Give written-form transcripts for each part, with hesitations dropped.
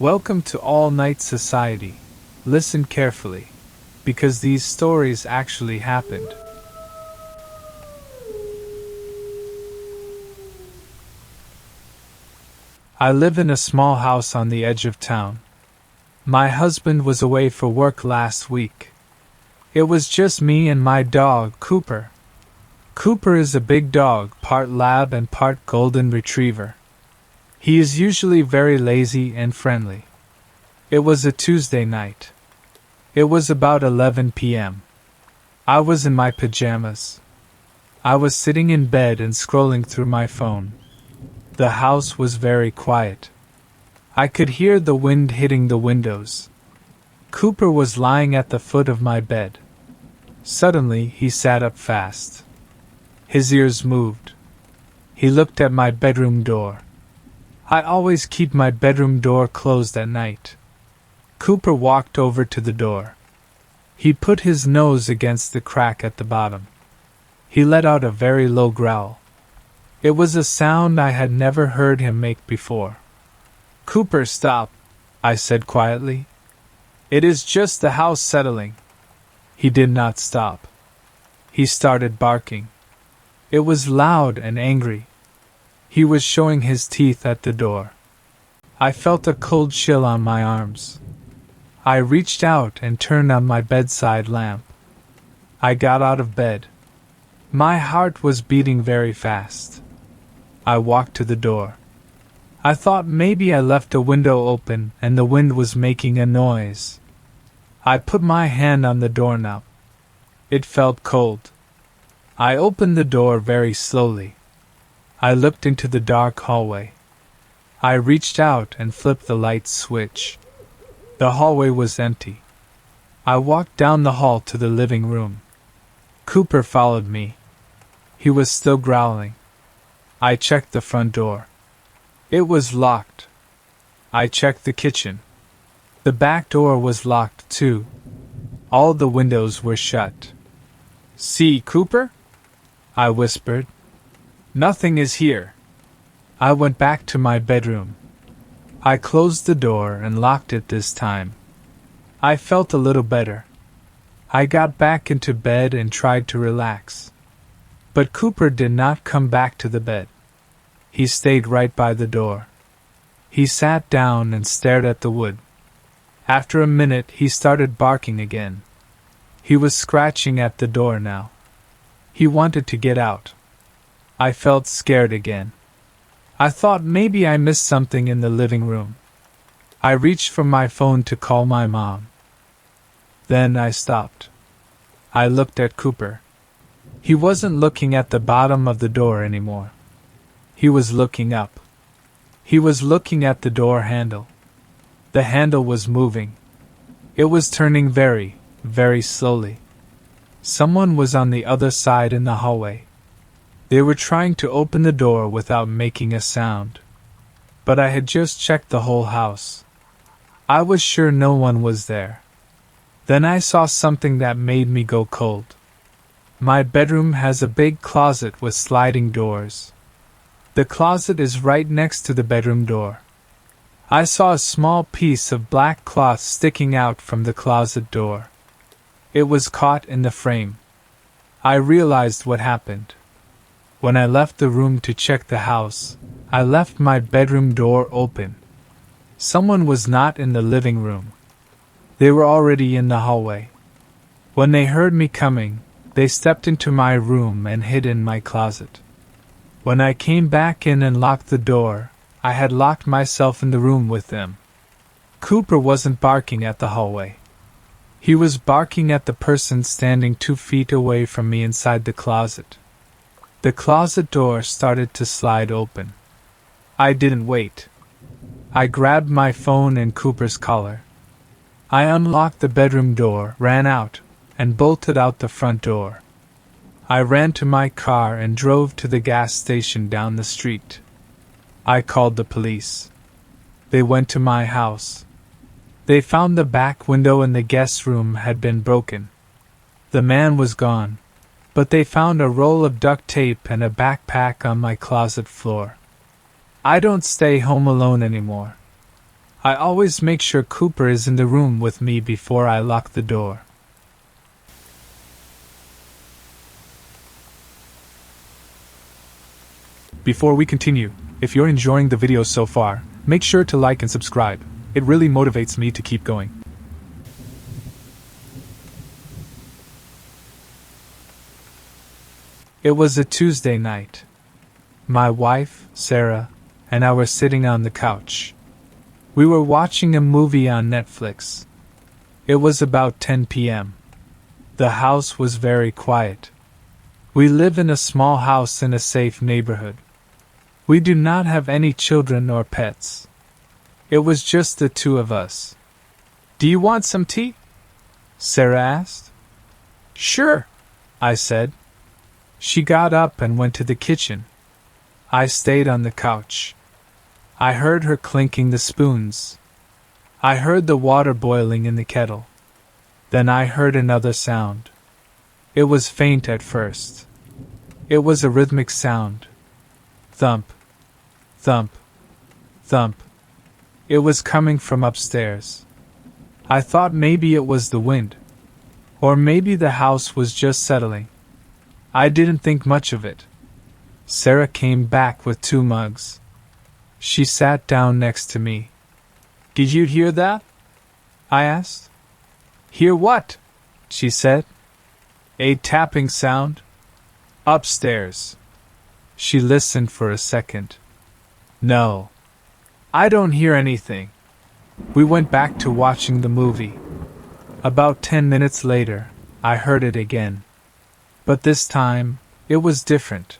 Welcome to All Night Society. Listen carefully, because these stories actually happened. I live in a small house on the edge of town. My husband was away for work last week. It was just me and my dog, Cooper. Cooper is a big dog, part lab and part golden retriever. He is usually very lazy and friendly. It was a Tuesday night. It was about 11 p.m. I was in my pajamas. I was sitting in bed and scrolling through my phone. The house was very quiet. I could hear the wind hitting the windows. Cooper was lying at the foot of my bed. Suddenly, he sat up fast. His ears moved. He looked at my bedroom door. I always keep my bedroom door closed at night. Cooper walked over to the door. He put his nose against the crack at the bottom. He let out a very low growl. It was a sound I had never heard him make before. "Cooper, stop," I said quietly. "It is just the house settling." He did not stop. He started barking. It was loud and angry. He was showing his teeth at the door. I felt a cold chill on my arms. I reached out and turned on my bedside lamp. I got out of bed. My heart was beating very fast. I walked to the door. I thought maybe I left a window open and the wind was making a noise. I put my hand on the doorknob. It felt cold. I opened the door very slowly. I looked into the dark hallway. I reached out and flipped the light switch. The hallway was empty. I walked down the hall to the living room. Cooper followed me. He was still growling. I checked the front door. It was locked. I checked the kitchen. The back door was locked too. All the windows were shut. "See, Cooper?" I whispered. "Nothing is here." I went back to my bedroom. I closed the door and locked it this time. I felt a little better. I got back into bed and tried to relax. But Cooper did not come back to the bed. He stayed right by the door. He sat down and stared at the wood. After a minute, he started barking again. He was scratching at the door now. He wanted to get out. I felt scared again. I thought maybe I missed something in the living room. I reached for my phone to call my mom. Then I stopped. I looked at Cooper. He wasn't looking at the bottom of the door anymore. He was looking up. He was looking at the door handle. The handle was moving. It was turning very, very slowly. Someone was on the other side in the hallway. They were trying to open the door without making a sound. But I had just checked the whole house. I was sure no one was there. Then I saw something that made me go cold. My bedroom has a big closet with sliding doors. The closet is right next to the bedroom door. I saw a small piece of black cloth sticking out from the closet door. It was caught in the frame. I realized what happened. When I left the room to check the house, I left my bedroom door open. Someone was not in the living room. They were already in the hallway. When they heard me coming, they stepped into my room and hid in my closet. When I came back in and locked the door, I had locked myself in the room with them. Cooper wasn't barking at the hallway. He was barking at the person standing 2 feet away from me inside the closet. The closet door started to slide open. I didn't wait. I grabbed my phone and Cooper's collar. I unlocked the bedroom door, ran out, and bolted out the front door. I ran to my car and drove to the gas station down the street. I called the police. They went to my house. They found the back window in the guest room had been broken. The man was gone, but they found a roll of duct tape and a backpack on my closet floor. I don't stay home alone anymore. I always make sure Cooper is in the room with me before I lock the door. Before we continue, if you're enjoying the video so far, make sure to like and subscribe. It really motivates me to keep going. It was a Tuesday night. My wife, Sarah, and I were sitting on the couch. We were watching a movie on Netflix. It was about 10 p.m. The house was very quiet. We live in a small house in a safe neighborhood. We do not have any children or pets. It was just the two of us. "Do you want some tea?" Sarah asked. "Sure," I said. She got up and went to the kitchen. I stayed on the couch. I heard her clinking the spoons. I heard the water boiling in the kettle. Then I heard another sound. It was faint at first. It was a rhythmic sound. Thump, thump, thump. It was coming from upstairs. I thought maybe it was the wind. Or maybe the house was just settling. I didn't think much of it. Sarah came back with 2 mugs. She sat down next to me. "Did you hear that?" I asked. "Hear what?" she said. "A tapping sound. Upstairs." She listened for a second. "No. I don't hear anything." We went back to watching the movie. About 10 minutes later, I heard it again. But this time, it was different.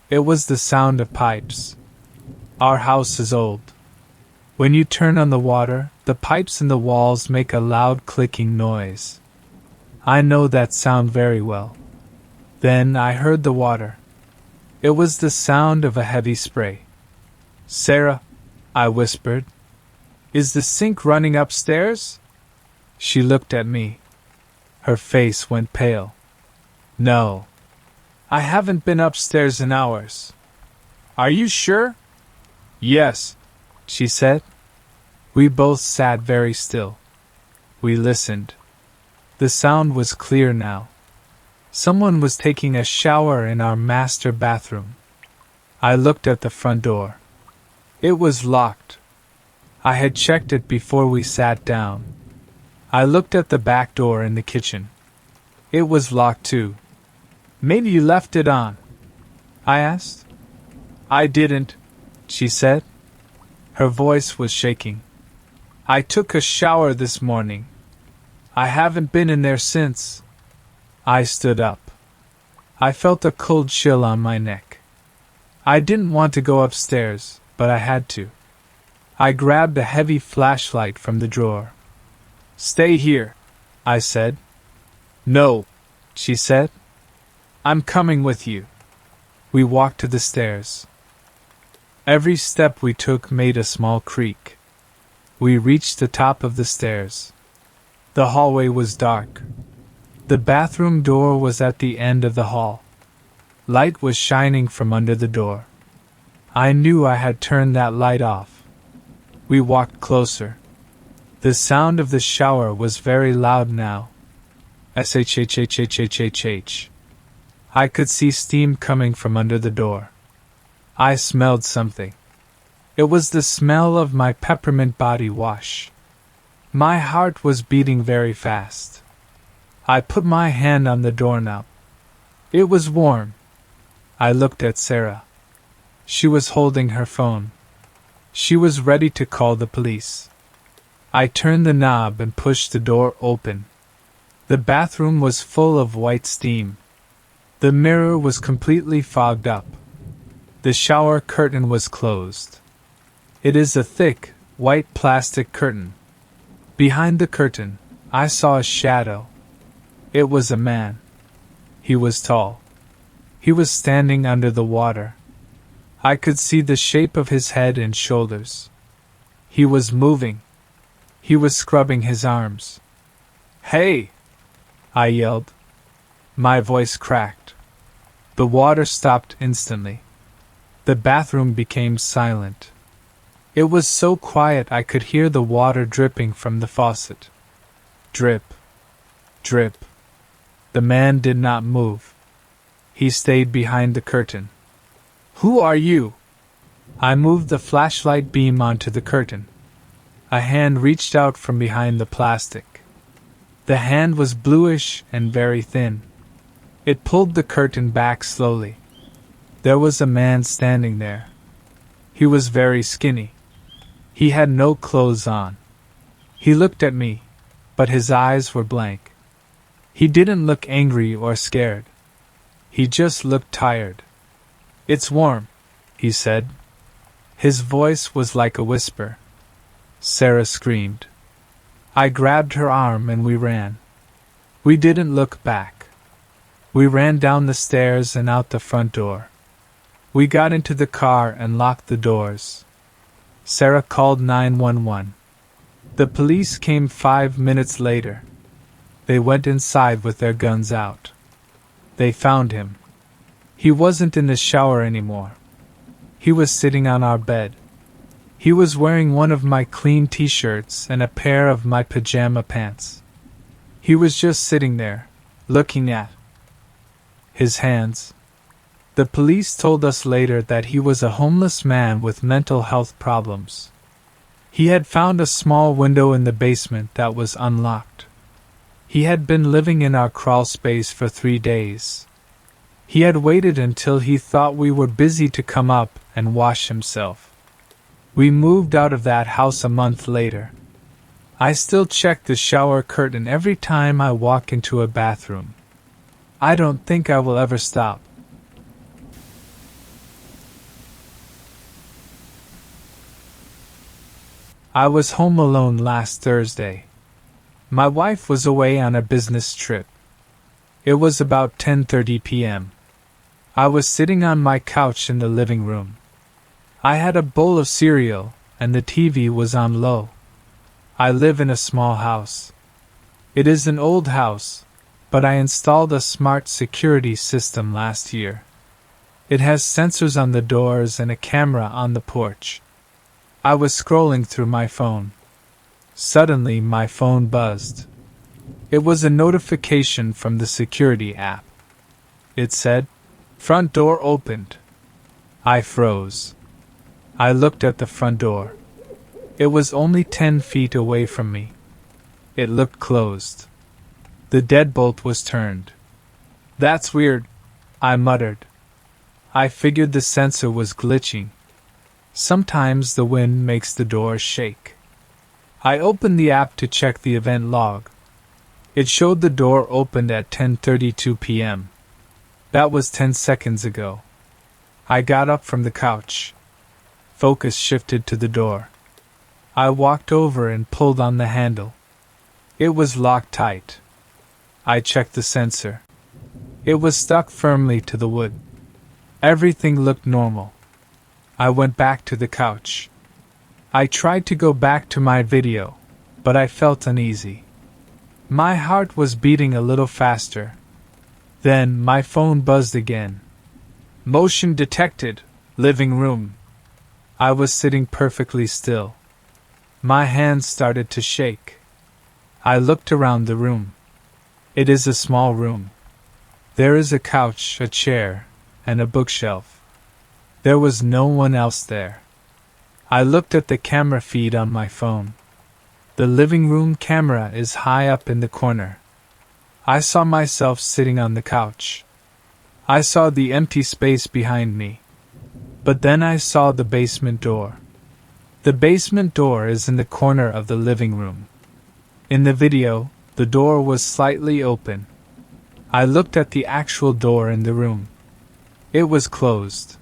It was the sound of pipes. Our house is old. When you turn on the water, the pipes in the walls make a loud clicking noise. I know that sound very well. Then I heard the water. It was the sound of a heavy spray. "Sarah," I whispered, "is the sink running upstairs?" She looked at me. Her face went pale. "No. I haven't been upstairs in hours." "Are you sure?" "Yes," she said. We both sat very still. We listened. The sound was clear now. Someone was taking a shower in our master bathroom. I looked at the front door. It was locked. I had checked it before we sat down. I looked at the back door in the kitchen. It was locked too. "Maybe you left it on?" I asked. "I didn't," she said. Her voice was shaking. "I took a shower this morning. I haven't been in there since." I stood up. I felt a cold chill on my neck. I didn't want to go upstairs, but I had to. I grabbed a heavy flashlight from the drawer. "Stay here," I said. "No," she said. "I'm coming with you." We walked to the stairs. Every step we took made a small creak. We reached the top of the stairs. The hallway was dark. The bathroom door was at the end of the hall. Light was shining from under the door. I knew I had turned that light off. We walked closer. The sound of the shower was very loud now. Shhhhhhh. I could see steam coming from under the door. I smelled something. It was the smell of my peppermint body wash. My heart was beating very fast. I put my hand on the doorknob. It was warm. I looked at Sarah. She was holding her phone. She was ready to call the police. I turned the knob and pushed the door open. The bathroom was full of white steam. The mirror was completely fogged up. The shower curtain was closed. It is a thick, white plastic curtain. Behind the curtain, I saw a shadow. It was a man. He was tall. He was standing under the water. I could see the shape of his head and shoulders. He was moving. He was scrubbing his arms. "Hey!" I yelled. My voice cracked. The water stopped instantly. The bathroom became silent. It was so quiet I could hear the water dripping from the faucet. Drip. Drip. The man did not move. He stayed behind the curtain. "Who are you?" I moved the flashlight beam onto the curtain. A hand reached out from behind the plastic. The hand was bluish and very thin. It pulled the curtain back slowly. There was a man standing there. He was very skinny. He had no clothes on. He looked at me, but his eyes were blank. He didn't look angry or scared. He just looked tired. "It's warm," he said. His voice was like a whisper. Sarah screamed. I grabbed her arm and we ran. We didn't look back. We ran down the stairs and out the front door. We got into the car and locked the doors. Sarah called 911. The police came 5 minutes later. They went inside with their guns out. They found him. He wasn't in the shower anymore. He was sitting on our bed. He was wearing one of my clean t-shirts and a pair of my pajama pants. He was just sitting there, looking at his hands. The police told us later that he was a homeless man with mental health problems. He had found a small window in the basement that was unlocked. He had been living in our crawl space for 3 days. He had waited until he thought we were busy to come up and wash himself. We moved out of that house a month later. I still check the shower curtain every time I walk into a bathroom. I don't think I will ever stop. I was home alone last Thursday. My wife was away on a business trip. It was about 10:30 p.m. I was sitting on my couch in the living room. I had a bowl of cereal, and the TV was on low. I live in a small house. It is an old house, but I installed a smart security system last year. It has sensors on the doors and a camera on the porch. I was scrolling through my phone. Suddenly, my phone buzzed. It was a notification from the security app. It said, "Front door opened." I froze. I looked at the front door. It was only 10 feet away from me. It looked closed. The deadbolt was turned. "That's weird," I muttered. I figured the sensor was glitching. Sometimes the wind makes the doors shake. I opened the app to check the event log. It showed the door opened at 10:32 p.m. That was 10 seconds ago. I got up from the couch. Focus shifted to the door. I walked over and pulled on the handle. It was locked tight. I checked the sensor. It was stuck firmly to the wood. Everything looked normal. I went back to the couch. I tried to go back to my video, but I felt uneasy. My heart was beating a little faster. Then my phone buzzed again. "Motion detected, living room." I was sitting perfectly still. My hands started to shake. I looked around the room. It is a small room. There is a couch, a chair, and a bookshelf. There was no one else there. I looked at the camera feed on my phone. The living room camera is high up in the corner. I saw myself sitting on the couch. I saw the empty space behind me. But then I saw the basement door. The basement door is in the corner of the living room. In the video, the door was slightly open. I looked at the actual door in the room. It was closed.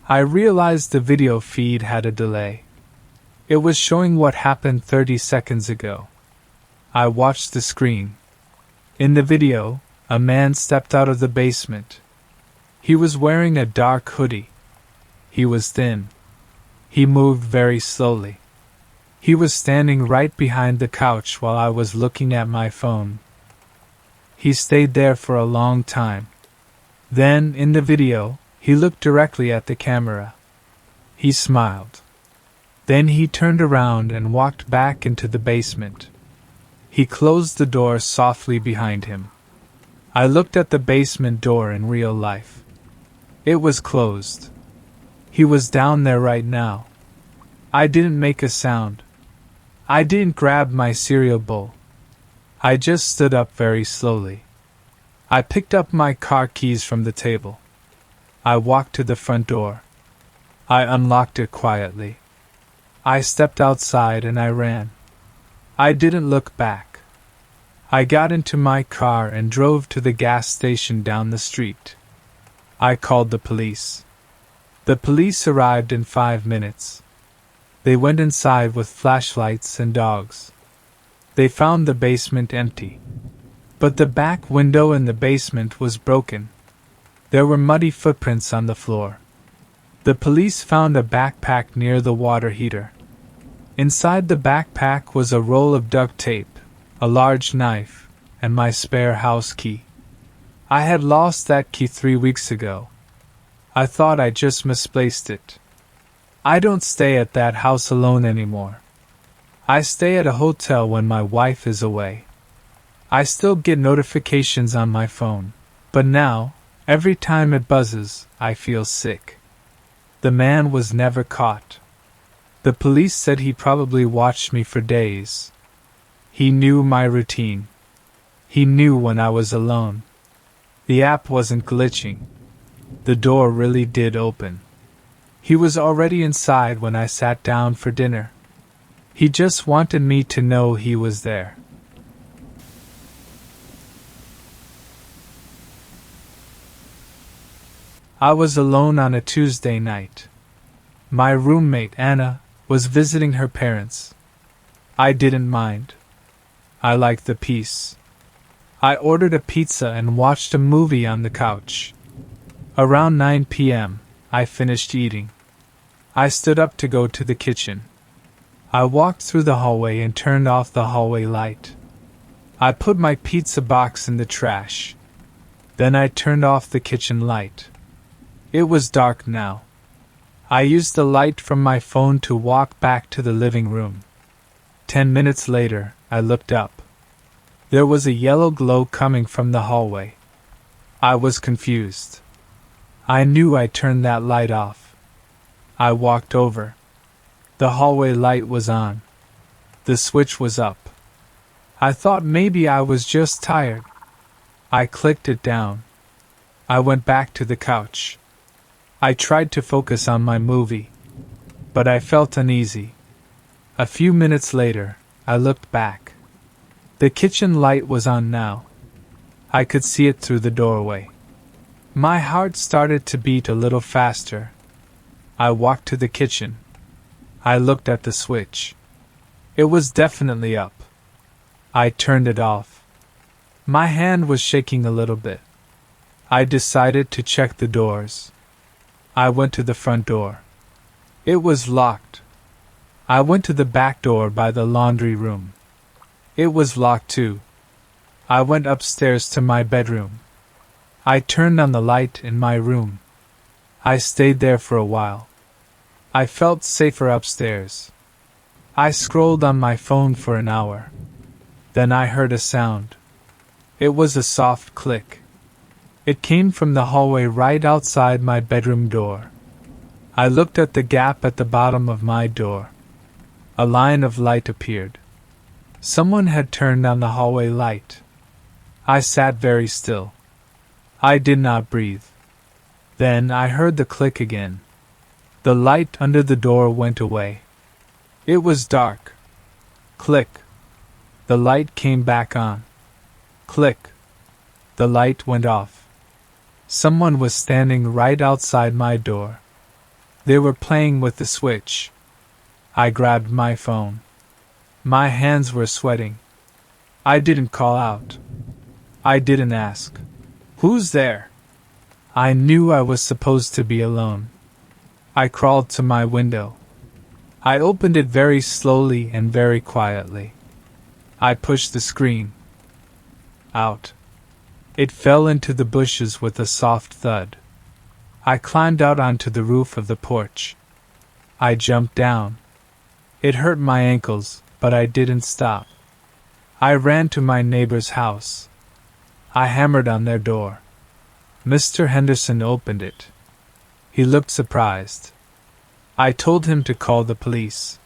I realized the video feed had a delay. It was showing what happened 30 seconds ago. I watched the screen. In the video, a man stepped out of the basement. He was wearing a dark hoodie. He was thin. He moved very slowly. He was standing right behind the couch while I was looking at my phone. He stayed there for a long time. Then, in the video, he looked directly at the camera. He smiled. Then he turned around and walked back into the basement. He closed the door softly behind him. I looked at the basement door in real life. It was closed. He was down there right now. I didn't make a sound. I didn't grab my cereal bowl. I just stood up very slowly. I picked up my car keys from the table. I walked to the front door. I unlocked it quietly. I stepped outside and I ran. I didn't look back. I got into my car and drove to the gas station down the street. I called the police. The police arrived in 5 minutes. They went inside with flashlights and dogs. They found the basement empty. But the back window in the basement was broken. There were muddy footprints on the floor. The police found a backpack near the water heater. Inside the backpack was a roll of duct tape, a large knife, and my spare house key. I had lost that key 3 weeks ago. I thought I just misplaced it. I don't stay at that house alone anymore. I stay at a hotel when my wife is away. I still get notifications on my phone, but now, every time it buzzes, I feel sick. The man was never caught. The police said he probably watched me for days. He knew my routine. He knew when I was alone. The app wasn't glitching. The door really did open. He was already inside when I sat down for dinner. He just wanted me to know he was there. I was alone on a Tuesday night. My roommate, Anna, was visiting her parents. I didn't mind. I liked the peace. I ordered a pizza and watched a movie on the couch. Around 9 p.m., I finished eating. I stood up to go to the kitchen. I walked through the hallway and turned off the hallway light. I put my pizza box in the trash. Then I turned off the kitchen light. It was dark now. I used the light from my phone to walk back to the living room. 10 minutes later, I looked up. There was a yellow glow coming from the hallway. I was confused. I knew I turned that light off. I walked over. The hallway light was on. The switch was up. I thought maybe I was just tired. I clicked it down. I went back to the couch. I tried to focus on my movie, but I felt uneasy. A few minutes later, I looked back. The kitchen light was on now. I could see it through the doorway. My heart started to beat a little faster. I walked to the kitchen. I looked at the switch. It was definitely up. I turned it off. My hand was shaking a little bit. I decided to check the doors. I went to the front door. It was locked. I went to the back door by the laundry room. It was locked too. I went upstairs to my bedroom. I turned on the light in my room. I stayed there for a while. I felt safer upstairs. I scrolled on my phone for an hour. Then I heard a sound. It was a soft click. It came from the hallway right outside my bedroom door. I looked at the gap at the bottom of my door. A line of light appeared. Someone had turned on the hallway light. I sat very still. I did not breathe. Then I heard the click again. The light under the door went away. It was dark. Click. The light came back on. Click. The light went off. Someone was standing right outside my door. They were playing with the switch. I grabbed my phone. My hands were sweating. I didn't call out. I didn't ask, "Who's there?" I knew I was supposed to be alone. I crawled to my window. I opened it very slowly and very quietly. I pushed the screen out. It fell into the bushes with a soft thud. I climbed out onto the roof of the porch. I jumped down. It hurt my ankles, but I didn't stop. I ran to my neighbor's house. I hammered on their door. Mr. Henderson opened it. He looked surprised. I told him to call the police.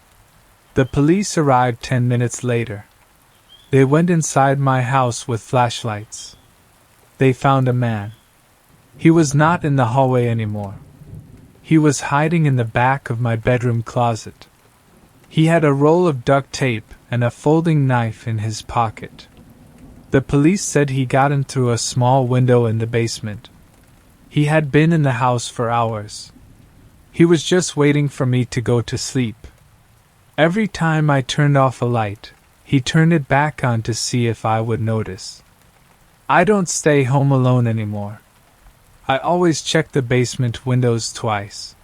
The police arrived 10 minutes later. They went inside my house with flashlights. They found a man. He was not in the hallway anymore. He was hiding in the back of my bedroom closet. He had a roll of duct tape and a folding knife in his pocket. The police said he got in through a small window in the basement. He had been in the house for hours. He was just waiting for me to go to sleep. Every time I turned off a light, he turned it back on to see if I would notice. I don't stay home alone anymore. I always check the basement windows twice.